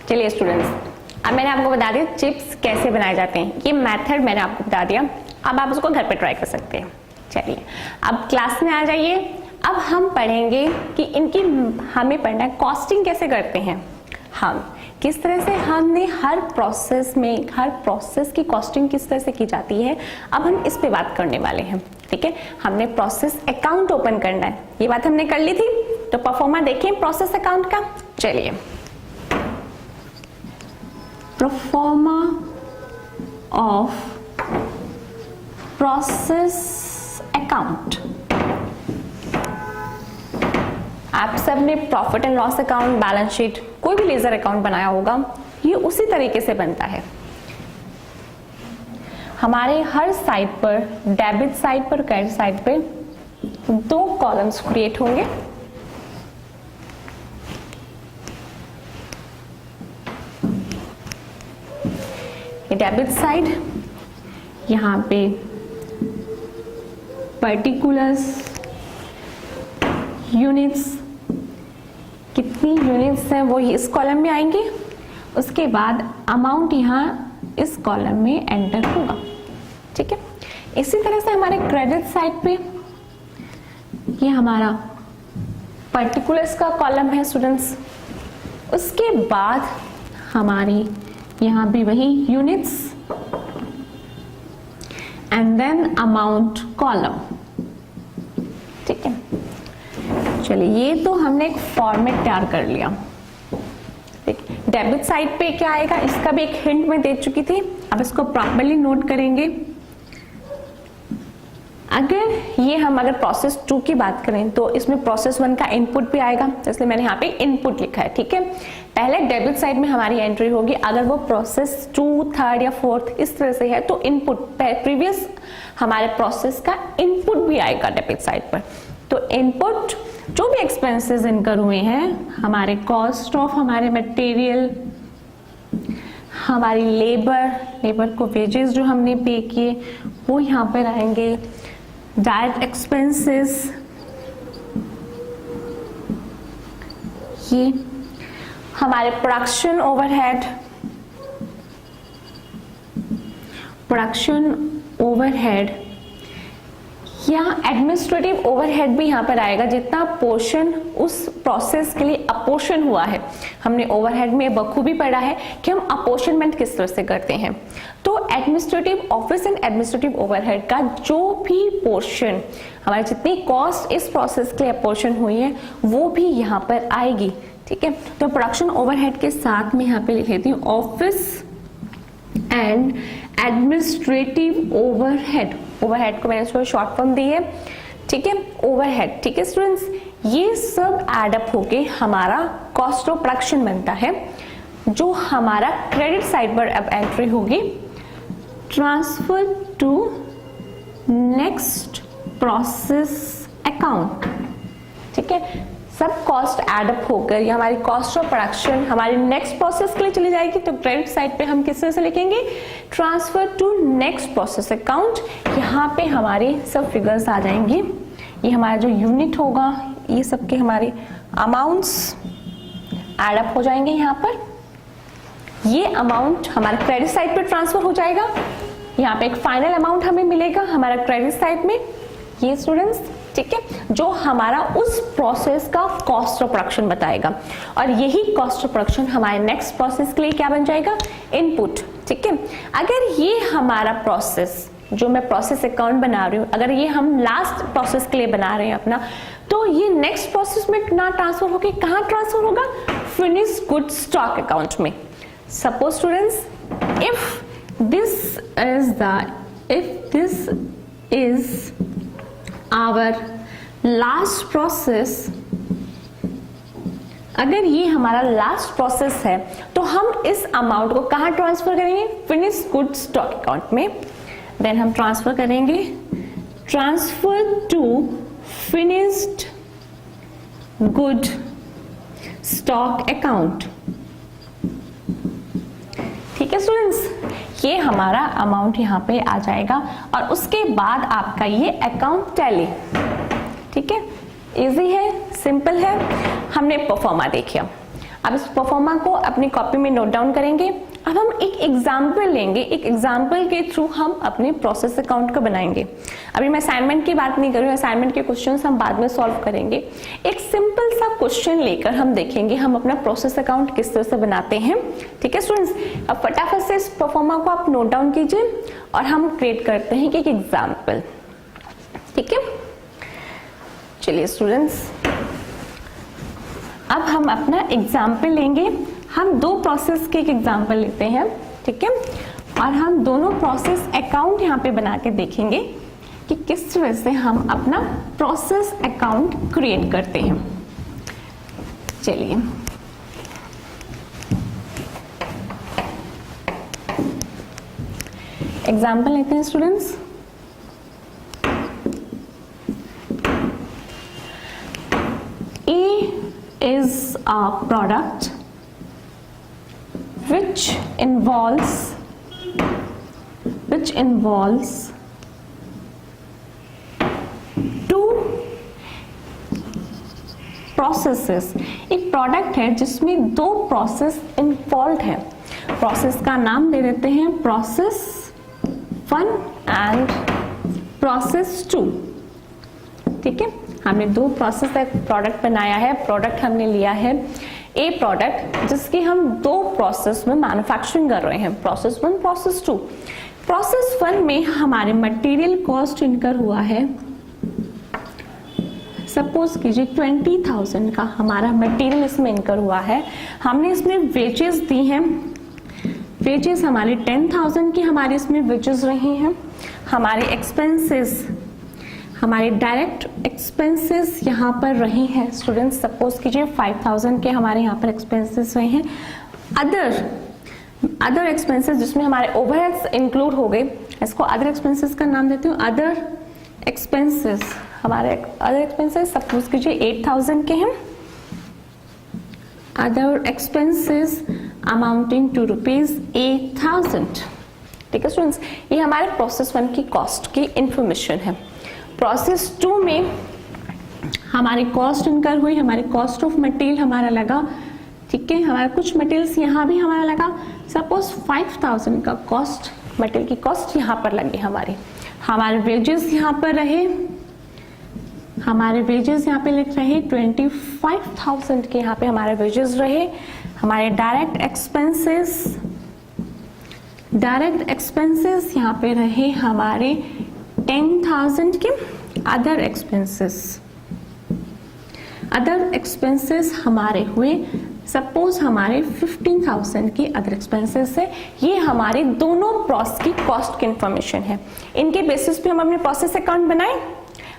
चलिए स्टूडेंट्स, अब मैंने आपको बता दिया चिप्स कैसे बनाए जाते हैं। ये मेथड मैंने आपको बता दिया, अब आप उसको घर पे ट्राई कर सकते हैं। चलिए अब क्लास में आ जाइए। अब हम पढ़ेंगे कि इनकी हमें पढ़ना है कॉस्टिंग कैसे करते हैं हम, किस तरह से हमने हर प्रोसेस में हर प्रोसेस की कॉस्टिंग किस तरह से की जाती है। अब हम इस पे बात करने वाले हैं। ठीक है, हमने प्रोसेस अकाउंट ओपन करना है, ये बात हमने कर ली थी। तो परफॉर्मा देखें प्रोसेस अकाउंट का। चलिए प्रोफॉर्मा ऑफ प्रोसेस अकाउंट। आप सब ने profit and loss account, balance sheet, कोई भी लेजर अकाउंट बनाया होगा, ये उसी तरीके से बनता है। हमारे हर साइड पर, डेबिट साइड पर, क्रेडिट साइड पे 2 कॉलम्स क्रिएट होंगे। ये डेबिट साइड, यहाँ पे पर्टिकुलर्स, यूनिट्स, कितनी यूनिट्स हैं वो इस कॉलम में आएंगे। उसके बाद अमाउंट यहाँ इस कॉलम में एंटर होगा। ठीक है, इसी तरह से हमारे क्रेडिट साइड पे ये हमारा पर्टिकुलर्स का कॉलम है स्टूडेंट्स। उसके बाद हमारी यहाँ भी वही units and then amount column. ठीक है, चलिए ये तो हमने एक फॉर्मेट तैयार कर लिया। डेबिट साइड पे क्या आएगा इसका भी एक हिंट मैं दे चुकी थी, अब इसको प्रॉपर्ली नोट करेंगे। अगर प्रोसेस 2 की बात करें तो इसमें प्रोसेस 1 का इनपुट भी आएगा, इसलिए मैंने यहाँ पे इनपुट लिखा है। ठीक है, पहले डेबिट साइड में हमारी एंट्री होगी। अगर वो प्रोसेस 2, 3rd या 4th इस तरह से है तो इनपुट प्रीवियस हमारे प्रोसेस का इनपुट भी आएगा डेबिट साइड पर। तो इनपुट जो भी एक्सपेंसेस इनकर हुए हैं, हमारे कॉस्ट ऑफ हमारे मटेरियल, हमारी लेबर को वेजेस जो हमने पे किए वो यहाँ पर आएंगे। डायरेक्ट एक्सपेंसेस, ये हमारे प्रोडक्शन ओवरहेड या एडमिनिस्ट्रेटिव ओवरहेड भी यहाँ पर आएगा। जितना पोर्शन उस प्रोसेस के लिए अपोर्शन हुआ है, हमने ओवरहेड में बखूबी पढ़ा है कि हम अपोर्शनमेंट किस तरह से करते हैं। तो administrative office and administrative overhead का जो भी पोर्शन, हमारी जितनी कॉस्ट इस प्रोसेस के लिए अपोर्शन हुई है वो भी यहाँ पर आएगी। ठीक है, तो प्रोडक्शन ओवरहेड के साथ में यहाँ पे लिख लेती हूँ office and administrative overhead. Overhead को मैंने इसको शॉर्ट फॉर्म दी है। ठीक है, ओवरहेड। ठीक है स्टूडेंट्स, ये सब एडअप होके हमारा कॉस्ट ऑफ प्रोडक्शन बनता है, जो हमारा क्रेडिट साइड पर अब एंट्री होगी। Transfer to next process account. ठीक है, सब कॉस्ट एडअप होकर ये हमारी कॉस्ट ऑफ प्रोडक्शन हमारी नेक्स्ट प्रोसेस के लिए चली जाएगी। तो क्रेडिट साइड पे हम किस तरह से लिखेंगे, transfer to next process account. यहाँ पे हमारे सब फिगर्स आ जाएंगी। ये हमारा जो यूनिट होगा, ये सब के हमारे अमाउंट्स एडअप हो जाएंगे। यहाँ पर ये अमाउंट हमारे क्रेडिट साइड पे ट्रांसफर हो जाएगा। यहाँ पे एक फाइनल अमाउंट हमें मिलेगा हमारा क्रेडिट साइड में, ये स्टूडेंट्स। ठीक है, जो हमारा उस प्रोसेस का कॉस्ट ऑफ प्रोडक्शन बताएगा, और यही कॉस्ट ऑफ प्रोडक्शन हमारे नेक्स्ट प्रोसेस के लिए क्या बन जाएगा, इनपुट। ठीक है, अगर ये हमारा प्रोसेस जो मैं प्रोसेस अकाउंट बना रही हूँ, अगर ये हम लास्ट प्रोसेस के लिए बना रहे हैं अपना, तो ये नेक्स्ट प्रोसेस में ना ट्रांसफर होके कहाँ ट्रांसफर होगा, फिनिश गुड स्टॉक अकाउंट में। Suppose students, if this is our last process, अगर ये हमारा लास्ट प्रोसेस है तो हम इस अमाउंट को कहाँ ट्रांसफर करेंगे, फिनिश गुड स्टॉक अकाउंट में। देन हम ट्रांसफर करेंगे, transfer to finished good stock account. ठीक है स्टूडेंट्स, ये हमारा अमाउंट यहाँ पे आ जाएगा और उसके बाद आपका ये अकाउंट टैली। ठीक है, इजी है, सिंपल है। हमने परफॉर्मा देखिए। अब इस परफॉर्मा को अपनी कॉपी में नोट डाउन करेंगे। अब हम एक एग्जाम्पल लेंगे, एक एग्जाम्पल के थ्रू हम अपने प्रोसेस अकाउंट को बनाएंगे। अभी मैं असाइनमेंट की बात नहीं कर रही हूँ, असाइनमेंट के क्वेश्चंस हम बाद में सॉल्व करेंगे। एक सिंपल सा क्वेश्चन लेकर हम देखेंगे हम अपना प्रोसेस अकाउंट किस तरह से बनाते हैं। ठीक है स्टूडेंट्स, अब फटाफट से इस परफॉर्मा को आप नोट डाउन कीजिए और हम क्रिएट करते हैं एक एग्जाम्पल। ठीक है, चलिए स्टूडेंट्स, अब हम अपना एग्जाम्पल लेंगे। हम दो प्रोसेस के एक एग्जाम्पल लेते हैं, ठीक है, और हम दोनों प्रोसेस अकाउंट यहाँ पे बना के देखेंगे कि किस तरह से हम अपना प्रोसेस अकाउंट क्रिएट करते हैं। चलिए, एग्जाम्पल लेते हैं students. A is a product which involves two processes। एक प्रोडक्ट है जिसमें दो प्रोसेस इन्वॉल्व है। प्रोसेस का नाम दे देते हैं प्रोसेस 1 एंड प्रोसेस 2। ठीक है, हमने दो प्रोसेस का प्रोडक्ट बनाया है। प्रोडक्ट हमने लिया है ए प्रोडक्ट जिसकी हम दो प्रोसेस में मैन्युफैक्चरिंग कर रहे हैं, प्रोसेस 1, प्रोसेस 2। प्रोसेस 1 में हमारे मटेरियल कॉस्ट इनकर हुआ है, सपोज कीजिए 20,000 का हमारा मटेरियल इसमें इनकर हुआ है। हमने इसमें वेजेस दी हैं, वेजेस हमारी 10,000 की हमारी इसमें वेजेस रही हैं। हमारे एक्सपेंसेस, हमारे डायरेक्ट एक्सपेंसेस यहाँ पर रहे हैं स्टूडेंट्स, सपोज कीजिए 5,000 के हमारे यहाँ पर एक्सपेंसेस रहे हैं। अदर एक्सपेंसेस जिसमें हमारे ओवरहेड्स इंक्लूड हो गए, इसको अदर एक्सपेंसेस का नाम देती हूँ। अदर एक्सपेंसेस, हमारे अदर एक्सपेंसेस सपोज कीजिए 8,000 के हैं। Other expenses amounting to ₹8,000। ठीक है स्टूडेंट्स, ये हमारे प्रोसेस 1 की कॉस्ट की इंफॉर्मेशन है। प्रोसेस 2 में हमारी कॉस्ट इनकर हुई, हमारी कॉस्ट ऑफ मटेरियल हमारा लगा। ठीक है, हमारा कुछ मटेरियल्स यहाँ भी हमारा लगा, सपोज 5,000 का कॉस्ट, मटेरियल की कॉस्ट यहाँ पर लगी हमारी। हमारे वेजेस यहाँ पर रहे, हमारे वेजेस यहाँ पे लिख रहे 25,000 के यहाँ पे हमारे वेजेस रहे। हमारे डायरेक्ट एक्सपेंसेस यहाँ पे रहे हमारे 10,000 के। अदर एक्सपेंसेस हमारे हुए, सपोज हमारे 15,000 के अदर एक्सपेंसेस है। ये हमारे दोनों प्रोसेस की कॉस्ट की इंफॉर्मेशन है। इनके बेसिस पे हम अपने प्रोसेस अकाउंट बनाएं।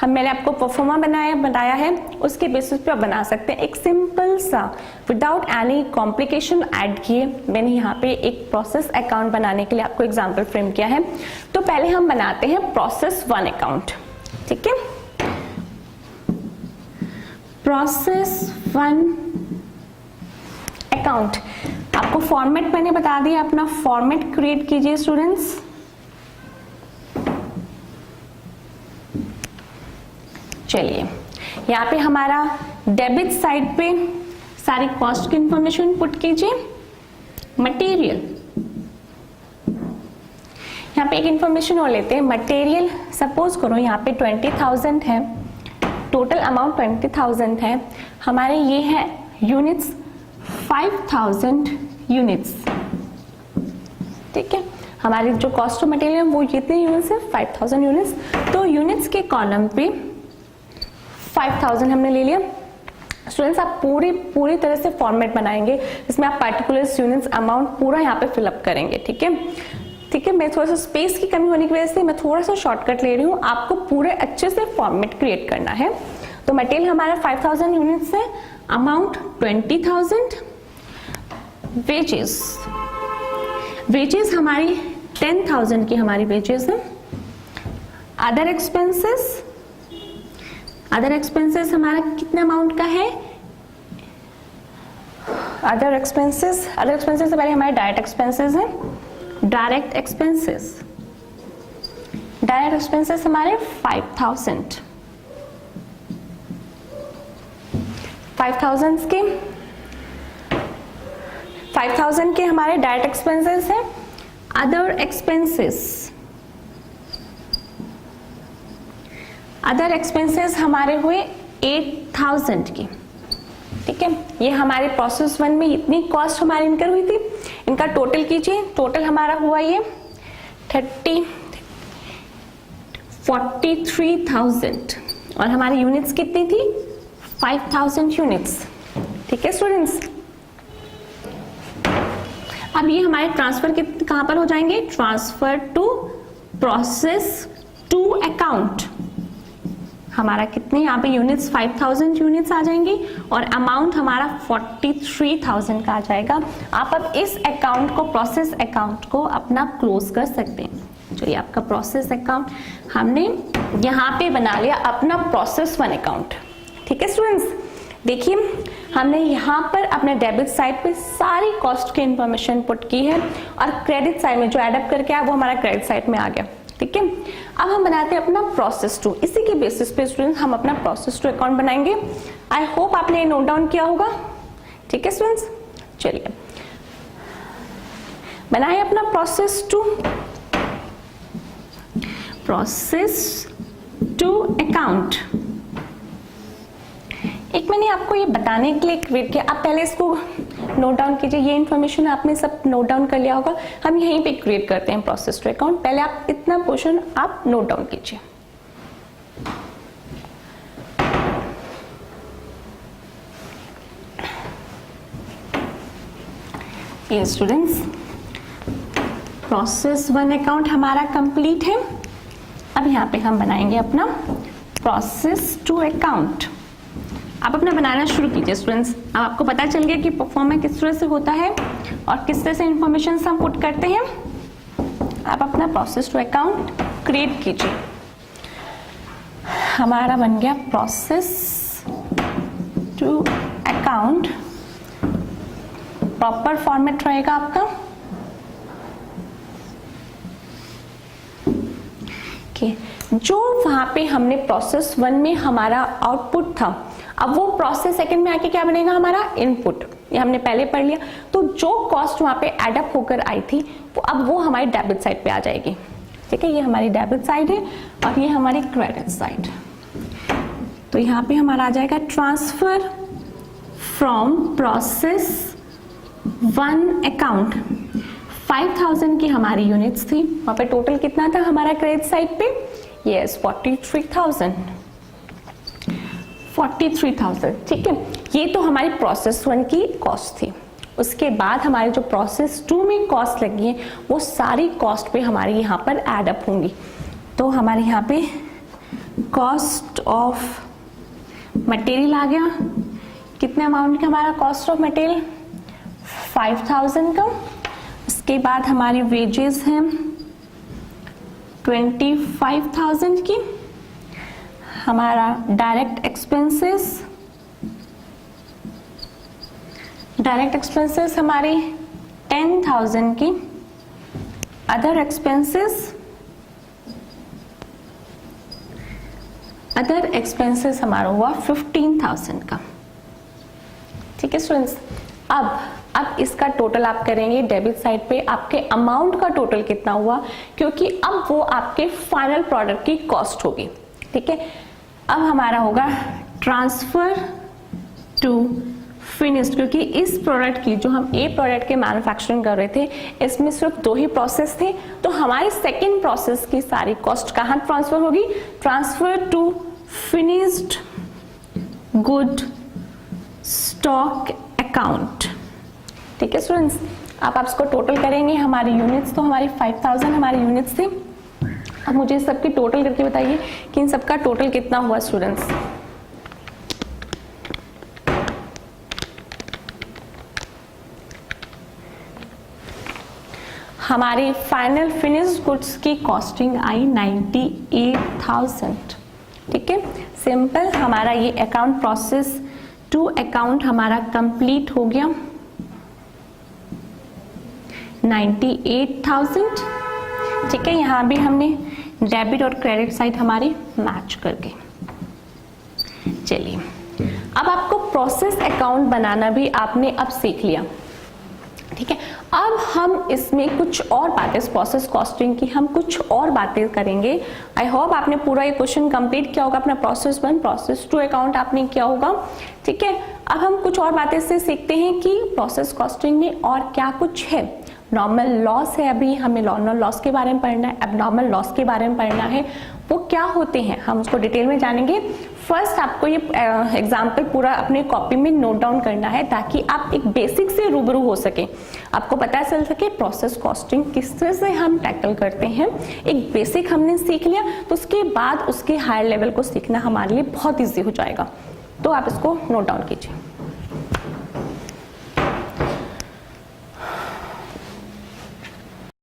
मैंने आपको परफॉर्मा बताया है, उसके बेसिस पे आप बना सकते हैं। एक सिंपल सा विदाउट एनी कॉम्प्लिकेशन ऐड किए मैंने यहाँ पे एक प्रोसेस अकाउंट बनाने के लिए आपको एग्जांपल फ्रेम किया है। तो पहले हम बनाते हैं प्रोसेस 1 अकाउंट। ठीक है, प्रोसेस 1 अकाउंट, आपको फॉर्मेट मैंने बता दिया, अपना फॉर्मेट क्रिएट कीजिए स्टूडेंट्स। चलिए, यहाँ पे हमारा डेबिट साइड पे सारी कॉस्ट की इंफॉर्मेशन पुट कीजिए। मटेरियल, यहाँ पे एक इंफॉर्मेशन और लेते हैं। मटेरियल सपोज करो यहाँ पे 20,000 है, टोटल अमाउंट 20,000 है। हमारे ये है यूनिट्स 5,000 यूनिट्स। ठीक है, हमारी जो कॉस्ट ऑफ मटेरियल है वो कितने यूनिट्स है, 5,000 यूनिट्स। तो यूनिट्स के कॉलम पे 5,000 हमने ले लिया। स्टूडेंट्स, आप पूरी तरह से फॉर्मेट बनाएंगे इसमें आप पार्टिकुलर यूनिट्स अमाउंट पूरा यहाँ पे फिलअप करेंगे। ठीक है, मैं थोड़ा सा स्पेस की कमी होने की वजह से मैं थोड़ा सा शॉर्टकट ले रही हूँ। आपको पूरे अच्छे से फॉर्मेट क्रिएट करना है। तो मटेरियल हमारा 5,000 यूनिट्स है, अमाउंट 20,000। वेजेस हमारी 10,000 की हमारी वेजेस है। अदर एक्सपेंसेस हमारा कितने अमाउंट का है, अदर एक्सपेंसेस से पहले हमारे डायरेक्ट एक्सपेंसेस हैं। डायरेक्ट एक्सपेंसेस हमारे 5,000 के 5000 के हमारे डायरेक्ट एक्सपेंसेस हैं। अदर एक्सपेंसेस हमारे हुए 8000 की, ठीक है। ये हमारे प्रोसेस 1 में इतनी कॉस्ट हमारी इनकर हुई थी। इनका टोटल कीजिए, टोटल हमारा हुआ ये 43,000 और हमारी यूनिट्स कितनी थी 5000 यूनिट्स, ठीक है स्टूडेंट्स। अब ये हमारे ट्रांसफर कहां पर हो जाएंगे, transfer to process two account. हमारा कितने यहाँ पे यूनिट्स 5000 यूनिट्स आ जाएंगी और अमाउंट हमारा 43,000 का आ जाएगा। आप अब इस अकाउंट को, प्रोसेस अकाउंट को अपना क्लोज कर सकते हैं। चलिए, आपका प्रोसेस अकाउंट हमने यहाँ पे बना लिया अपना प्रोसेस 1 अकाउंट, ठीक है स्टूडेंट्स। देखिए, हमने यहाँ पर अपने डेबिट साइड पे सारी कॉस्ट की इंफॉर्मेशन पुट की है और क्रेडिट साइड में जो एडअप करके आया वो हमारा क्रेडिट साइड में आ गया, ठीक है। अब हम बनाते हैं अपना प्रोसेस 2। इसी के बेसिस पे स्टूडेंट्स हम अपना प्रोसेस 2 अकाउंट बनाएंगे। आई होप आपने नोट डाउन किया होगा, ठीक है स्टूडेंट्स। चलिए, बनाए अपना प्रोसेस 2 अकाउंट। एक मैंने आपको ये बताने के लिए क्रिएट किया, आप पहले इसको नोट डाउन कीजिए। ये इन्फॉर्मेशन आपने सब नोट डाउन कर लिया होगा। हम यहीं पे क्रिएट करते हैं प्रोसेस 2 अकाउंट। पहले आप इतना पोर्शन आप नोट डाउन कीजिए। ये स्टूडेंट्स, प्रोसेस 1 अकाउंट हमारा कंप्लीट है। अब यहाँ पे हम बनाएंगे अपना प्रोसेस 2 अकाउंट। आप अपना बनाना शुरू कीजिए स्टूडेंट्स। अब आपको पता चल गया कि परफॉर्मेंस किस तरह से होता है और किस तरह से इंफॉर्मेशन हम पुट करते हैं। आप अपना प्रोसेस 2 अकाउंट क्रिएट कीजिए। हमारा बन गया प्रोसेस 2 अकाउंट। प्रॉपर फॉर्मेट रहेगा आपका। जो वहां पे हमने प्रोसेस 1 में हमारा आउटपुट था, अब वो प्रोसेस 2 में आके क्या बनेगा हमारा इनपुट। ये हमने पहले पढ़ लिया। तो जो कॉस्ट वहां पे एडअप होकर आई थी वो हमारी डेबिट साइड पे आ जाएगी, ठीक है। ये हमारी डेबिट साइड है और ये हमारी क्रेडिट साइड। तो यहाँ पे हमारा आ जाएगा ट्रांसफर फ्रॉम प्रोसेस 1 अकाउंट। 5000 की हमारी यूनिट्स थी, वहां पे टोटल कितना था हमारा क्रेडिट साइड पे, यस 43,000, ठीक है। ये तो हमारी प्रोसेस 1 की कॉस्ट थी। उसके बाद हमारे जो प्रोसेस 2 में कॉस्ट लगी है वो सारी कॉस्ट पे हमारी यहाँ पर एड अप होंगी। तो हमारे यहाँ पे कॉस्ट ऑफ मटेरियल आ गया। कितने अमाउंट का हमारा कॉस्ट ऑफ मटेरियल 5000 का। उसके बाद हमारी वेजेस हैं 25,000 की। हमारा डायरेक्ट एक्सपेंसेस हमारी 10,000 की। अदर एक्सपेंसेस हमारा हुआ 15,000 का, ठीक है स्टूडेंट्स। अब इसका टोटल आप करेंगे डेबिट साइड पे, आपके अमाउंट का टोटल कितना हुआ, क्योंकि अब वो आपके फाइनल प्रोडक्ट की कॉस्ट होगी, ठीक है। अब हमारा होगा ट्रांसफर टू फिनिश्ड, क्योंकि इस प्रोडक्ट की जो हम ए प्रोडक्ट के मैन्युफैक्चरिंग कर रहे थे इसमें सिर्फ 2 ही प्रोसेस थे। तो हमारी सेकेंड प्रोसेस की सारी कॉस्ट कहाँ ट्रांसफर होगी, transfer to finished good stock account, ठीक है स्टूडेंट्स। आप इसको टोटल करेंगे। हमारी यूनिट्स तो हमारी 5000 हमारी यूनिट्स थी। अब मुझे सबकी टोटल करके बताइए कि इन सबका टोटल कितना हुआ स्टूडेंट्स। हमारी फाइनल फिनिश्ड गुड्स की कॉस्टिंग आई 98,000, ठीक है। सिंपल, हमारा ये अकाउंट प्रोसेस 2 अकाउंट हमारा कंप्लीट हो गया 98,000, ठीक है। यहाँ भी हमने डेबिट और क्रेडिट साइड हमारी मैच करके। चलिए, अब आपको प्रोसेस अकाउंट बनाना भी आपने अब सीख लिया। ठीक है। अब हम इसमें कुछ और बातें, प्रोसेस कॉस्टिंग की हम कुछ और बातें करेंगे। आई होप आपने पूरा ये क्वेश्चन कंप्लीट किया होगा, अपना प्रोसेस 1 प्रोसेस 2 अकाउंट आपने किया होगा। ठीक है, अब हम कुछ और बातें से सीखते हैं कि प्रोसेस कॉस्टिंग में और क्या कुछ है। नॉर्मल लॉस है, अभी हमें नॉर्मल लॉस के बारे में पढ़ना है, एबनॉर्मल लॉस के बारे में पढ़ना है, वो क्या होते हैं हम उसको डिटेल में जानेंगे। फर्स्ट आपको ये एग्जाम्पल पूरा अपने कॉपी में नोट डाउन करना है ताकि आप एक बेसिक से रूबरू हो सके, आपको पता चल सके प्रोसेस कॉस्टिंग किस तरह से हम टैकल करते हैं। एक बेसिक हमने सीख लिया तो उसके बाद उसके हायर लेवल को सीखना हमारे लिए बहुत ईजी हो जाएगा। तो आप इसको नोट डाउन कीजिए।